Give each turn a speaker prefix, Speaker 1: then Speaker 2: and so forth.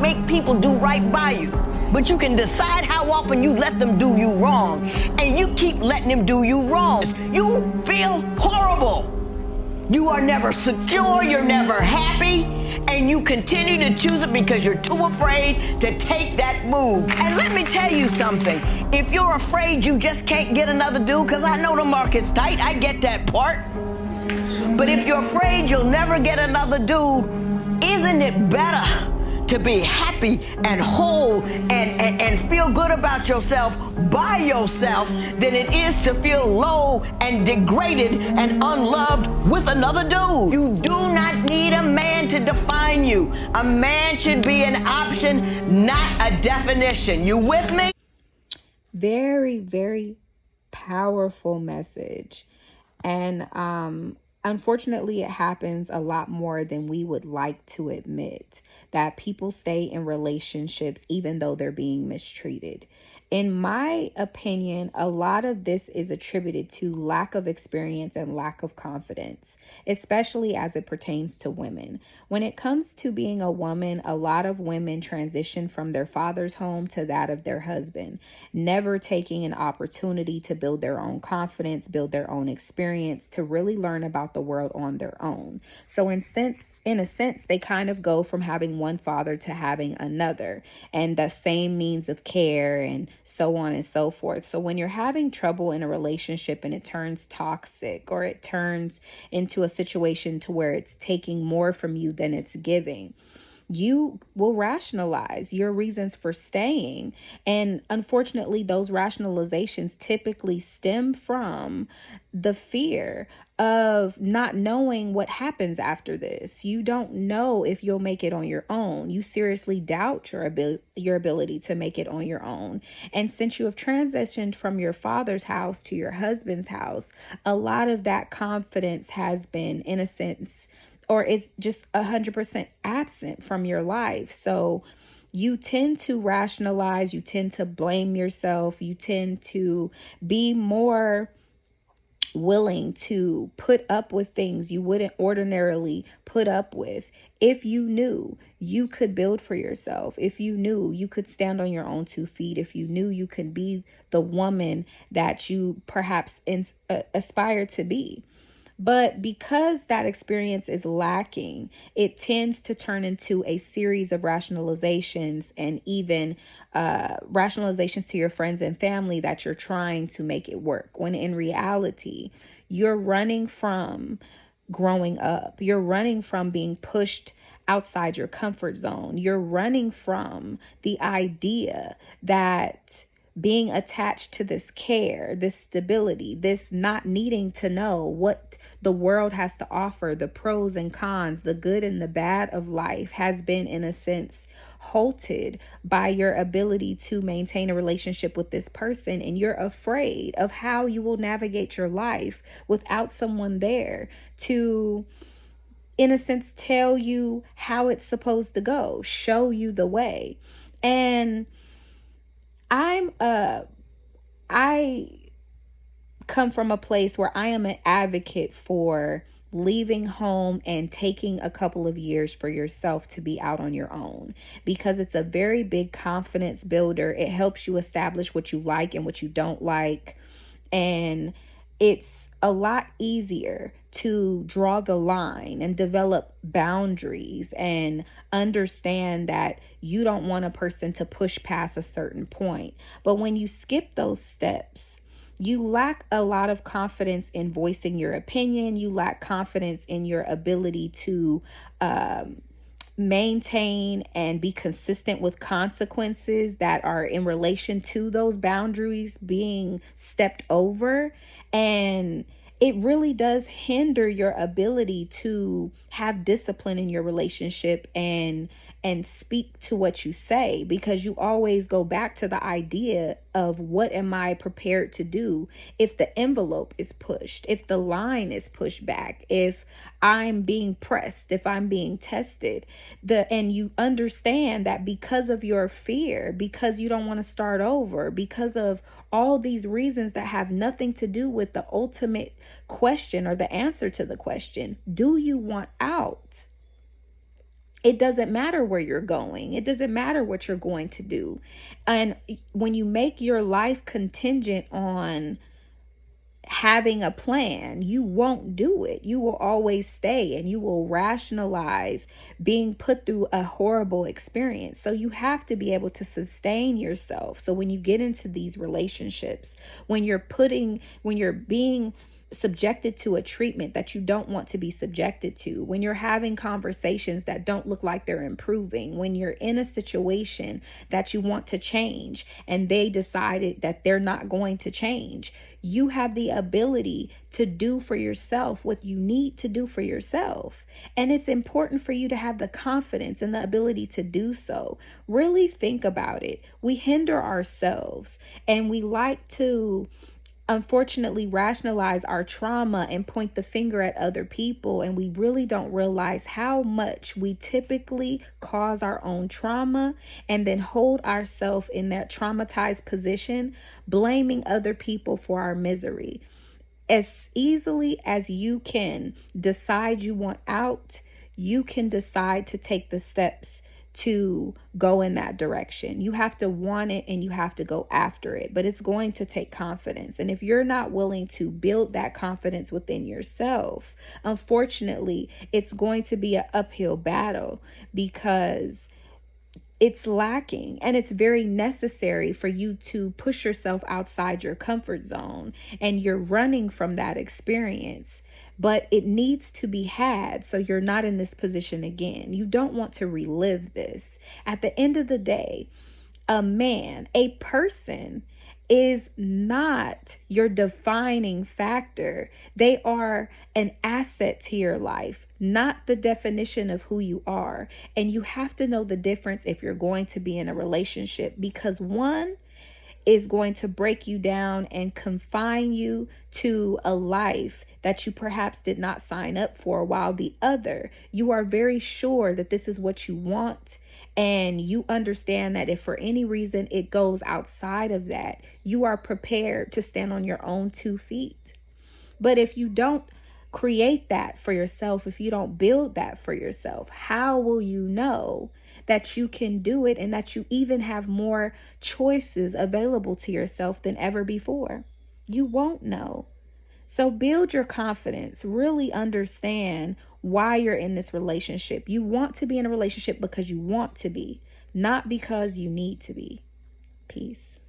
Speaker 1: make people do right by you, but you can decide how often you let them do you wrong, and you keep letting them do you wrong. You feel horrible. You are never secure, you're never happy, and you continue to choose it because you're too afraid to take that move. And let me tell you something. If you're afraid you just can't get another dude, because I know the market's tight, I get that part. But if you're afraid you'll never get another dude, isn't it better to be happy and whole and feel good about yourself by yourself than it is to feel low and degraded and unloved with another dude? You do not need a man to define you. A man should be an option, not a definition. You with me?
Speaker 2: Very, very powerful message. And unfortunately, it happens a lot more than we would like to admit, that people stay in relationships even though they're being mistreated. In my opinion, a lot of this is attributed to lack of experience and lack of confidence, especially as it pertains to women. When it comes to being a woman, a lot of women transition from their father's home to that of their husband, never taking an opportunity to build their own confidence, build their own experience, to really learn about the world on their own. So in a sense, they kind of go from having one father to having another, and the same means of care and so on and so forth. So when you're having trouble in a relationship and it turns toxic, or it turns into a situation to where it's taking more from you than it's giving, you will rationalize your reasons for staying. And unfortunately, those rationalizations typically stem from the fear of not knowing what happens after this. You don't know if you'll make it on your own. You seriously doubt your ability to make it on your own. And since you have transitioned from your father's house to your husband's house, a lot of that confidence has been, in a sense, or it's just 100% absent from your life. So you tend to rationalize, you tend to blame yourself, you tend to be more willing to put up with things you wouldn't ordinarily put up with if you knew you could build for yourself, if you knew you could stand on your own 2 feet, if you knew you could be the woman that you perhaps aspire to be. But because that experience is lacking, it tends to turn into a series of rationalizations, and even rationalizations to your friends and family that you're trying to make it work, when in reality, you're running from growing up. You're running from being pushed outside your comfort zone. You're running from the idea that being attached to this care, this stability, this not needing to know what the world has to offer, the pros and cons, the good and the bad of life, has been, in a sense, halted by your ability to maintain a relationship with this person. And you're afraid of how you will navigate your life without someone there to, in a sense, tell you how it's supposed to go, show you the way. And I come from a place where I am an advocate for leaving home and taking a couple of years for yourself to be out on your own, because it's a very big confidence builder. It helps you establish what you like and what you don't like. And it's a lot easier to draw the line and develop boundaries and understand that you don't want a person to push past a certain point. But when you skip those steps, you lack a lot of confidence in voicing your opinion. You lack confidence in your ability to maintain and be consistent with consequences that are in relation to those boundaries being stepped over. And it really does hinder your ability to have discipline in your relationship and speak to what you say, because you always go back to the idea of, what am I prepared to do if the envelope is pushed, if the line is pushed back, if I'm being pressed, if I'm being tested. And you understand that because of your fear, because you don't want to start over, because of all these reasons that have nothing to do with the ultimate question or the answer to the question, do you want out? It doesn't matter where you're going. It doesn't matter what you're going to do. And when you make your life contingent on having a plan, you won't do it. You will always stay and you will rationalize being put through a horrible experience. So you have to be able to sustain yourself. So when you get into these relationships, when you're being subjected to a treatment that you don't want to be subjected to, when you're having conversations that don't look like they're improving, when you're in a situation that you want to change and they decided that they're not going to change, you have the ability to do for yourself what you need to do for yourself. And it's important for you to have the confidence and the ability to do so. Really think about it. We hinder ourselves and we like to unfortunately rationalize our trauma and point the finger at other people, and we really don't realize how much we typically cause our own trauma and then hold ourselves in that traumatized position, blaming other people for our misery. As easily as you can decide you want out, you can decide to take the steps to go in that direction. You have to want it and you have to go after it, but it's going to take confidence. And if you're not willing to build that confidence within yourself, unfortunately, it's going to be an uphill battle because it's lacking, and it's very necessary for you to push yourself outside your comfort zone, and you're running from that experience, but it needs to be had so you're not in this position again. You don't want to relive this. At the end of the day, a person is not your defining factor. They are an asset to your life, not the definition of who you are. And you have to know the difference if you're going to be in a relationship, because one is going to break you down and confine you to a life that you perhaps did not sign up for, while the other, you are very sure that this is what you want. And you understand that if for any reason it goes outside of that, you are prepared to stand on your own 2 feet. But if you don't create that for yourself, if you don't build that for yourself, how will you know that you can do it and that you even have more choices available to yourself than ever before? You won't know. So build your confidence. Really understand why you're in this relationship. You want to be in a relationship because you want to be, not because you need to be. Peace.